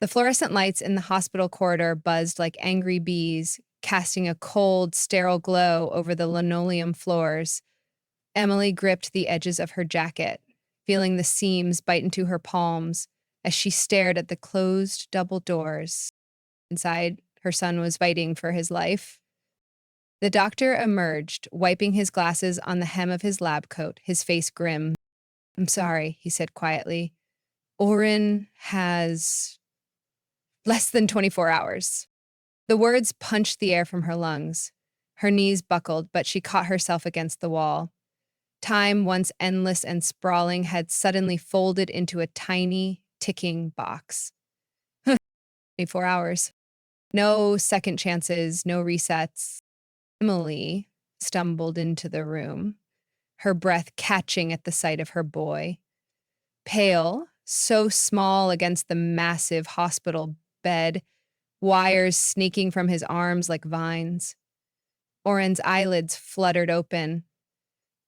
The fluorescent lights in the hospital corridor buzzed like angry bees, casting a cold, sterile glow over the linoleum floors. Emily gripped the edges of her jacket, feeling the seams bite into her palms as she stared at the closed double doors. Inside, her son was fighting for his life. The doctor emerged, wiping his glasses on the hem of his lab coat, his face grim. "I'm sorry," he said quietly. "Oren has less than 24 hours." The words punched the air from her lungs. Her knees buckled, but she caught herself against the wall. Time, once endless and sprawling, had suddenly folded into a tiny, ticking box. 24 hours. No second chances, no resets. Emily stumbled into the room, her breath catching at the sight of her boy. Pale, so small against the massive hospital bed, wires sneaking from his arms like vines. Oren's eyelids fluttered open,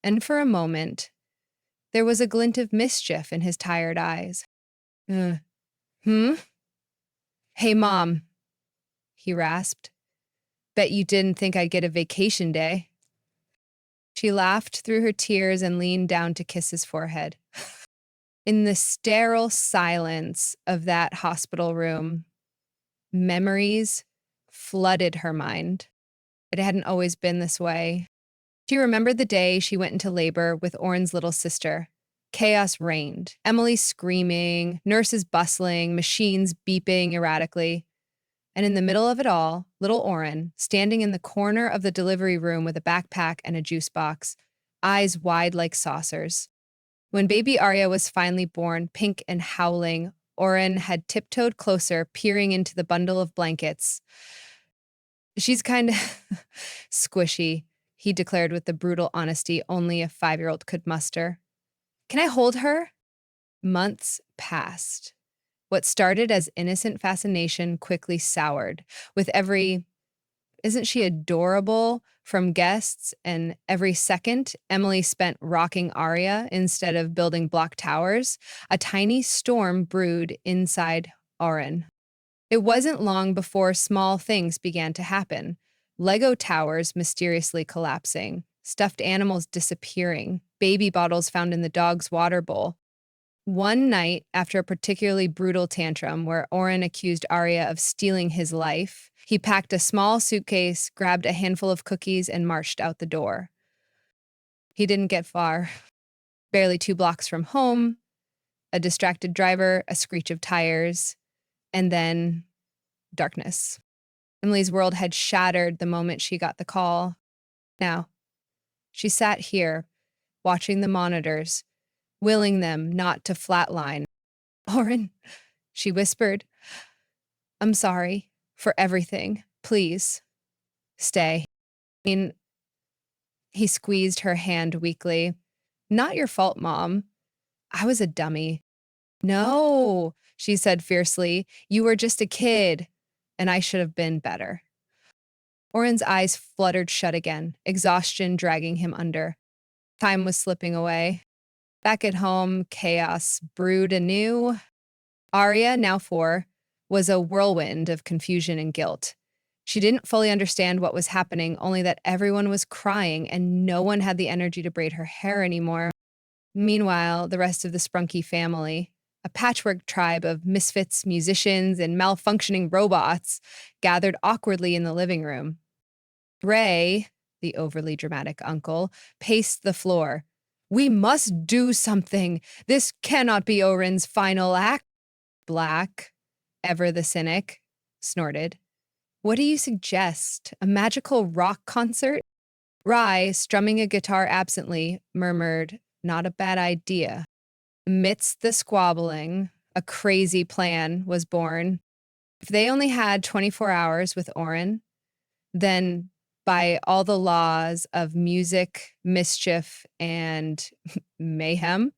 and for a moment, there was a glint of mischief in his tired eyes. "Uh, hmm? Hey, Mom," he rasped. "Bet you didn't think I'd get a vacation day." She laughed through her tears and leaned down to kiss his forehead. In the sterile silence of that hospital room, memories flooded her mind. It hadn't always been this way. She remembered the day she went into labor with Oren's little sister. Chaos reigned. Emily screaming, nurses bustling, machines beeping erratically. And in the middle of it all, little Oren, standing in the corner of the delivery room with a backpack and a juice box, eyes wide like saucers. When baby Arya was finally born, pink and howling, Oren had tiptoed closer, peering into the bundle of blankets. "She's kind of squishy," he declared with the brutal honesty only a 5-year-old could muster. "Can I hold her?" Months passed. What started as innocent fascination quickly soured, with every "isn't she adorable" from guests, and every second Emily spent rocking Arya instead of building block towers. A tiny storm brewed inside Oren. It wasn't long before small things began to happen. Lego towers mysteriously collapsing, stuffed animals disappearing, baby bottles found in the dog's water bowl. One night, after a particularly brutal tantrum where Oren accused Arya of stealing his life, he packed a small suitcase, grabbed a handful of cookies, and marched out the door. He didn't get far. Barely 2 blocks from home, a distracted driver, a screech of tires, and then darkness. Emily's world had shattered the moment she got the call. Now, she sat here, watching the monitors, willing them not to flatline. "Oren," she whispered, "I'm sorry for everything. Please, stay." I mean, he squeezed her hand weakly. "Not your fault, Mom. I was a dummy." "No," she said fiercely. "You were just a kid, and I should have been better." Oren's eyes fluttered shut again, exhaustion dragging him under. Time was slipping away. Back at home, chaos brewed anew. Arya, now 4, was a whirlwind of confusion and guilt. She didn't fully understand what was happening, only that everyone was crying and no one had the energy to braid her hair anymore. Meanwhile, the rest of the Sprunky family, a patchwork tribe of misfits, musicians, and malfunctioning robots, gathered awkwardly in the living room. Ray, the overly dramatic uncle, paced the floor. "We must do something. This cannot be Oren's final act." Black, ever the cynic, snorted. "What do you suggest? A magical rock concert?" Rye, strumming a guitar absently, murmured, "Not a bad idea." Amidst the squabbling, a crazy plan was born. If they only had 24 hours with Oren, then by all the laws of music, mischief, and mayhem,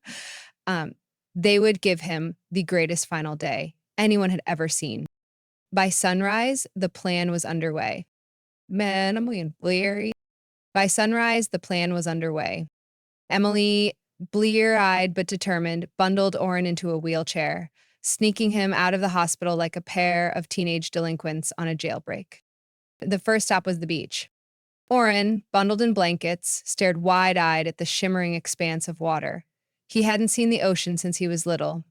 um, they would give him the greatest final day anyone had ever seen. By sunrise, the plan was underway. Man, I'm being bleary. By sunrise, the plan was underway. Emily, blear-eyed but determined, bundled Oren into a wheelchair, sneaking him out of the hospital like a pair of teenage delinquents on a jailbreak. The first stop was the beach. Oren, bundled in blankets, stared wide-eyed at the shimmering expanse of water. He hadn't seen the ocean since he was little.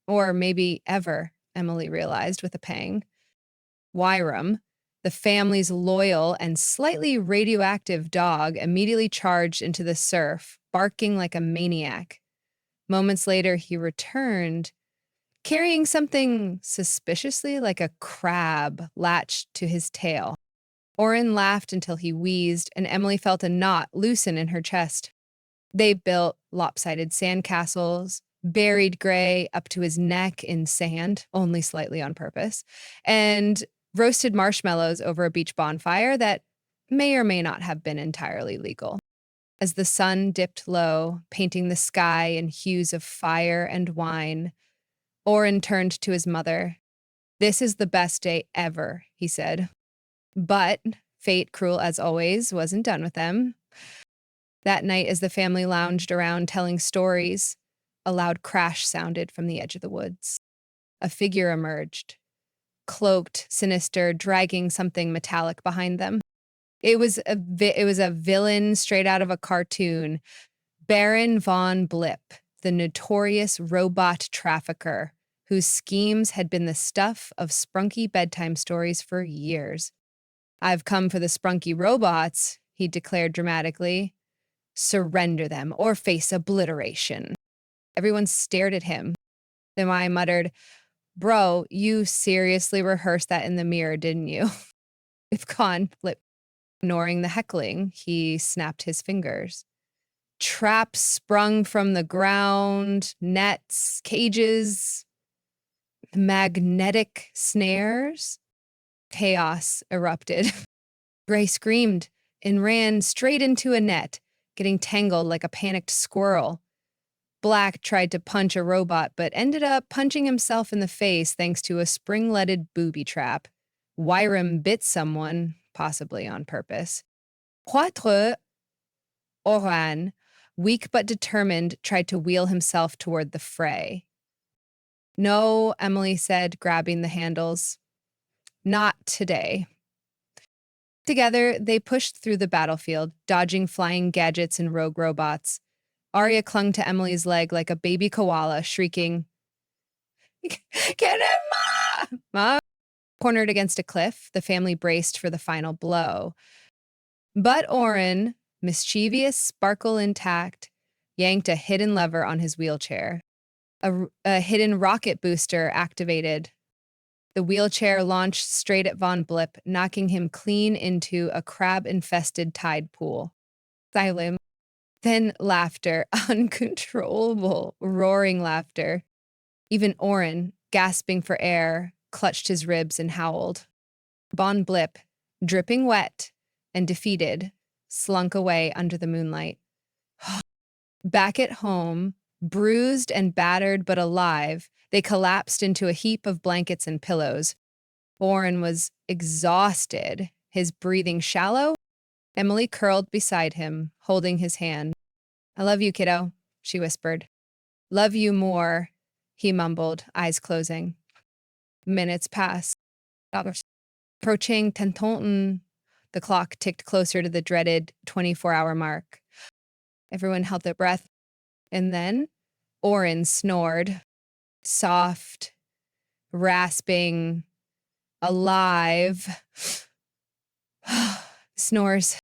Or maybe ever, Emily realized with a pang. Wyram, the family's loyal and slightly radioactive dog, immediately charged into the surf, barking like a maniac. Moments later, he returned, carrying something suspiciously like a crab latched to his tail. Oren laughed until he wheezed, and Emily felt a knot loosen in her chest. They built lopsided sandcastles, buried Gray up to his neck in sand, only slightly on purpose, and roasted marshmallows over a beach bonfire that may or may not have been entirely legal. As the sun dipped low, painting the sky in hues of fire and wine, Oren turned to his mother. "This is the best day ever," he said. But fate, cruel as always, wasn't done with them. That night, as the family lounged around telling stories, a loud crash sounded from the edge of the woods. A figure emerged, cloaked, sinister, dragging something metallic behind them. It was a villain straight out of a cartoon, Baron von Blip, the notorious robot trafficker whose schemes had been the stuff of sprunky bedtime stories for years. "I've come for the sprunky robots," he declared dramatically. "Surrender them or face obliteration." Everyone stared at him. Then I muttered, "Bro, you seriously rehearsed that in the mirror, didn't you?" With conflict, ignoring the heckling, he snapped his fingers. Traps sprung from the ground, nets, cages, magnetic snares. Chaos erupted. Gray screamed and ran straight into a net, getting tangled like a panicked squirrel. Black tried to punch a robot, but ended up punching himself in the face thanks to a spring-leaded booby trap. Wyram bit someone, possibly on purpose. Quatre, Oren, weak but determined, tried to wheel himself toward the fray. "No," Emily said, grabbing the handles. "Not today." Together, they pushed through the battlefield, dodging flying gadgets and rogue robots. Arya clung to Emily's leg like a baby koala, shrieking, "Get him, Ma!" Ma! Cornered against a cliff, the family braced for the final blow. But Oren, mischievous sparkle intact, yanked a hidden lever on his wheelchair. A hidden rocket booster activated. The wheelchair launched straight at Von Blip, knocking him clean into a crab-infested tide pool. Silence. Then laughter, uncontrollable, roaring laughter. Even Oren, gasping for air, clutched his ribs and howled. Von Blip, dripping wet and defeated, slunk away under the moonlight. Back at home, bruised and battered but alive, they collapsed into a heap of blankets and pillows. Oren was exhausted, his breathing shallow. Emily curled beside him, holding his hand. "I love you, kiddo," she whispered. "Love you more," he mumbled, eyes closing. Minutes passed. Approaching 10:30, the clock ticked closer to the dreaded 24-hour mark. Everyone held their breath. And then Oren snored, soft, rasping, alive. Snores.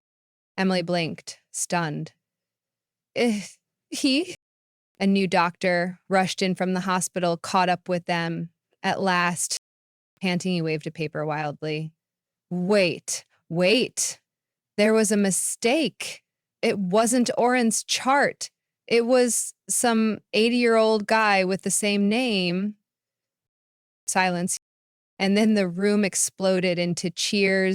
Emily blinked, stunned. He? A new doctor rushed in from the hospital, caught up with them. At last, panting, he waved a paper wildly. Wait. There was a mistake. It wasn't Oren's chart. It was some 80-year-old guy with the same name. Silence. And then the room exploded into cheers